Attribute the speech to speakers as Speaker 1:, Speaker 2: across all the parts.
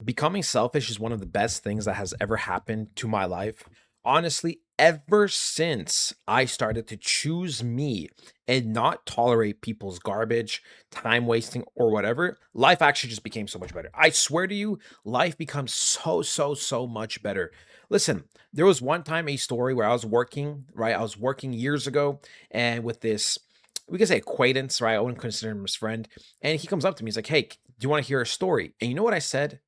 Speaker 1: Becoming selfish is one of the best things that has ever happened to my life. Honestly, ever since I started to choose me and not tolerate people's garbage, time wasting, or whatever, life actually just became so much better. I swear to you, life becomes so much better. Listen, there was one time a story where I was working, right? I was working years ago, and with this, we can say acquaintance, right? I wouldn't consider him his friend. And he comes up to me, he's like, "Hey, do you want to hear a story?" And you know what I said?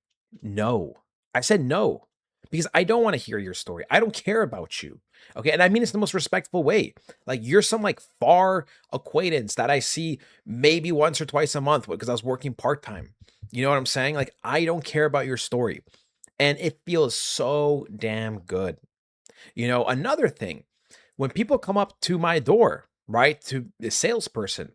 Speaker 1: No. I said no because I don't want to hear your story. I don't care about you. Okay. And I mean, it's the most respectful way. Like, you're some like far acquaintance that I see maybe once or twice a month because I was working part time. You know what I'm saying? Like, I don't care about your story. And it feels so damn good. Another thing, when people come up to my door, right, to the salesperson,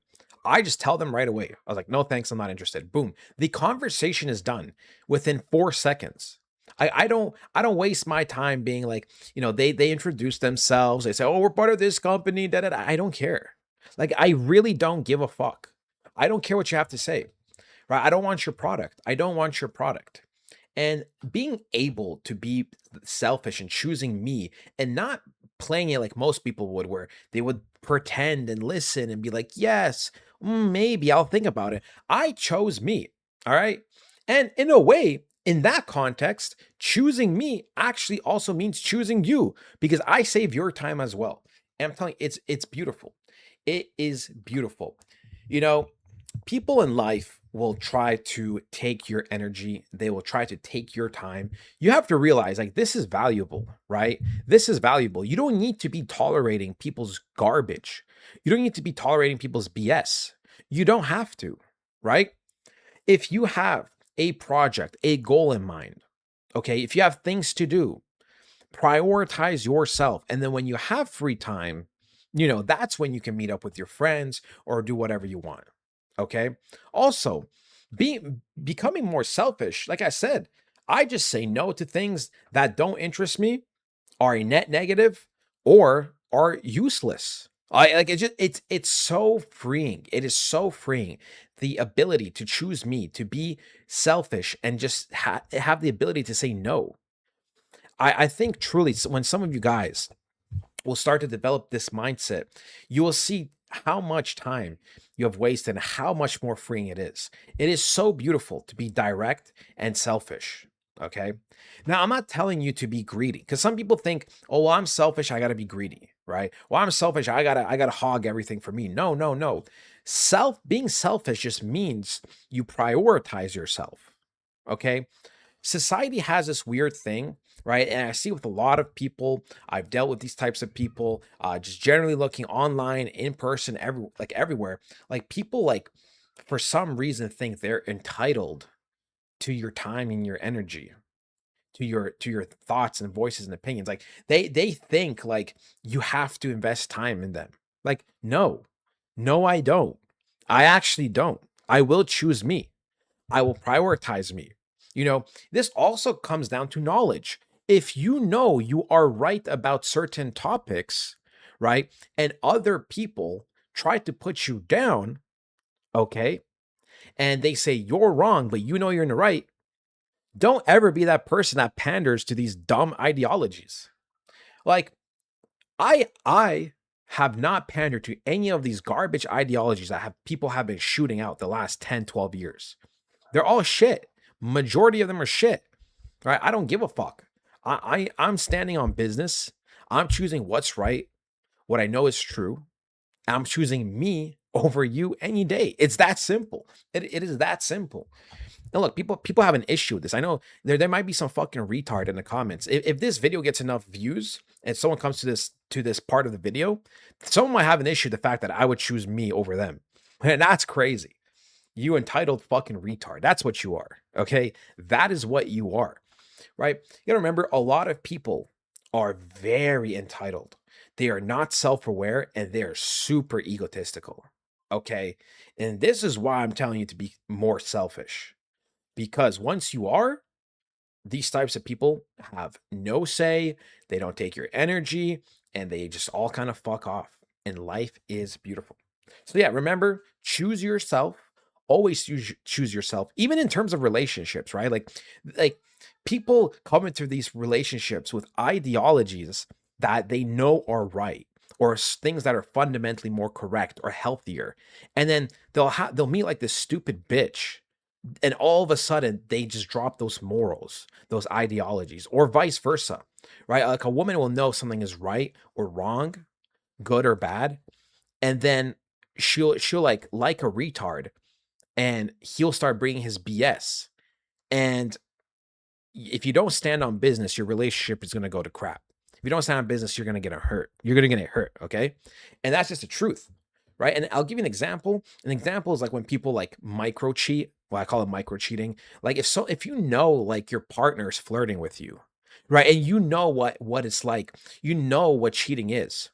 Speaker 1: I just tell them right away. I was like, no, thanks, I'm not interested. Boom. The conversation is done within 4 seconds. I don't waste my time being like, they introduce themselves, they say, oh, we're part of this company, da da da. I don't care. Like, I really don't give a fuck. I don't care what you have to say. Right? I don't want your product. I don't want your product. And being able to be selfish and choosing me and not playing it like most people would, where they would pretend and listen and be like, yes, maybe I'll think about it. I chose me. All right. And in a way, in that context, choosing me actually also means choosing you because I save your time as well. And I'm telling you, it's beautiful. It is beautiful. You know, People in life will try to take your energy, they will try to take your time. You have to realize, like, this is valuable, right? This is valuable. You don't need to be tolerating people's garbage. You don't need to be tolerating people's BS. You don't have to, right? If you have a project, a goal in mind, okay, if you have things to do, prioritize yourself. And then when you have free time, that's when you can meet up with your friends or do whatever you want. Okay. Also, becoming more selfish, like I said, I just say no to things that don't interest me, are a net negative, or are useless. I like it. Just it's so freeing. It is so freeing. The ability to choose me, to be selfish, and just have the ability to say no. I think truly, when some of you guys will start to develop this mindset, you will see how much time you have wasted and how much more freeing it is. It is so beautiful to be direct and selfish. Okay. Now, I'm not telling you to be greedy because some people think, oh, well, I'm selfish. I got to be greedy, right? Well, I'm selfish. I got to hog everything for me. No, no, no. Being selfish just means you prioritize yourself. Okay. Society has this weird thing, right? And I see with a lot of people, I've dealt with these types of people, just generally looking online, in person, everywhere. Like, people, like, for some reason, think they're entitled to your time and your energy, to your thoughts and voices and opinions. Like, they think like you have to invest time in them. Like, no, no, I don't. I actually don't. I will choose me. I will prioritize me. This also comes down to knowledge. If you know you are right about certain topics, right, and other people try to put you down, okay, and they say you're wrong, but you know you're in the right, don't ever be that person that panders to these dumb ideologies. Like, I have not pandered to any of these garbage ideologies that have people have been shooting out the last 10, 12 years. They're all shit. Majority of them are shit. Right? I don't give a fuck. I'm standing on business. I'm choosing what's right, what I know is true. I'm choosing me over you any day. It's that simple. It is that simple. And look, people have an issue with this. I know there might be some fucking retard in the comments. If this video gets enough views and someone comes to this part of the video, someone might have an issue with the fact that I would choose me over them. And that's crazy. You entitled fucking retard. That's what you are. Okay? That is what you are. Right? You gotta remember, a lot of people are very entitled. They are not self-aware and they are super egotistical. Okay? And this is why I'm telling you to be more selfish. Because once you are, these types of people have no say, they don't take your energy, and they just all kind of fuck off. And life is beautiful. So, yeah, remember, choose yourself. always choose yourself, even in terms of relationships, right? Like people come into these relationships with ideologies that they know are right, or things that are fundamentally more correct or healthier. And then they'll meet like this stupid bitch, and all of a sudden they just drop those morals, those ideologies, or vice versa, right? Like a woman will know something is right or wrong, good or bad, and then she'll like a retard, and he'll start bringing his BS. And if you don't stand on business, your relationship is going to go to crap. If you don't stand on business, you're going to get hurt. You're going to get hurt. Okay. And that's just the truth. Right. And I'll give you an example. An example is like when people like micro cheat. Well, I call it micro cheating. Like if you know, like your partner is flirting with you, right? And you know what it's like, you know what cheating is,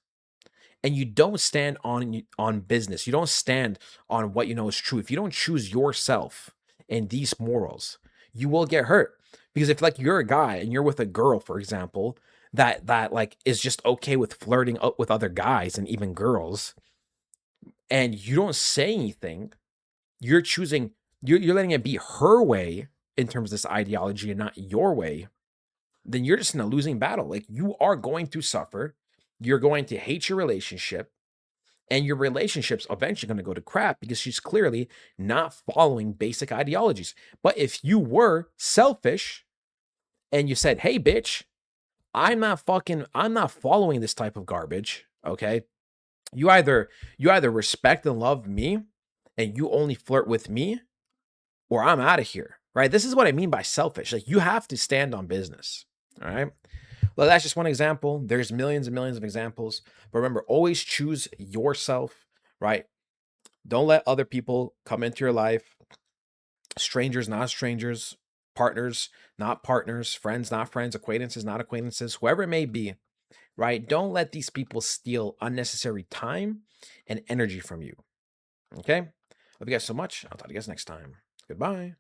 Speaker 1: and you don't stand on business, you don't stand on what you know is true, if you don't choose yourself and these morals, you will get hurt. Because if like you're a guy and you're with a girl, for example, that like is just okay with flirting up with other guys and even girls, and you don't say anything, you're choosing, you're letting it be her way in terms of this ideology and not your way, then you're just in a losing battle. Like you are going to suffer, you're going to hate your relationship, and your relationship's eventually going to go to crap because she's clearly not following basic ideologies. But if you were selfish and you said, "Hey, bitch, I'm not following this type of garbage," okay? You either respect and love me and you only flirt with me, or I'm out of here, right? This is what I mean by selfish. Like you have to stand on business, all right? Well, that's just one example. There's millions and millions of examples. But remember, always choose yourself, right? Don't let other people come into your life. Strangers, not strangers. Partners, not partners. Friends, not friends. Acquaintances, not acquaintances. Whoever it may be, right? Don't let these people steal unnecessary time and energy from you. Okay? Love you guys so much. I'll talk to you guys next time. Goodbye.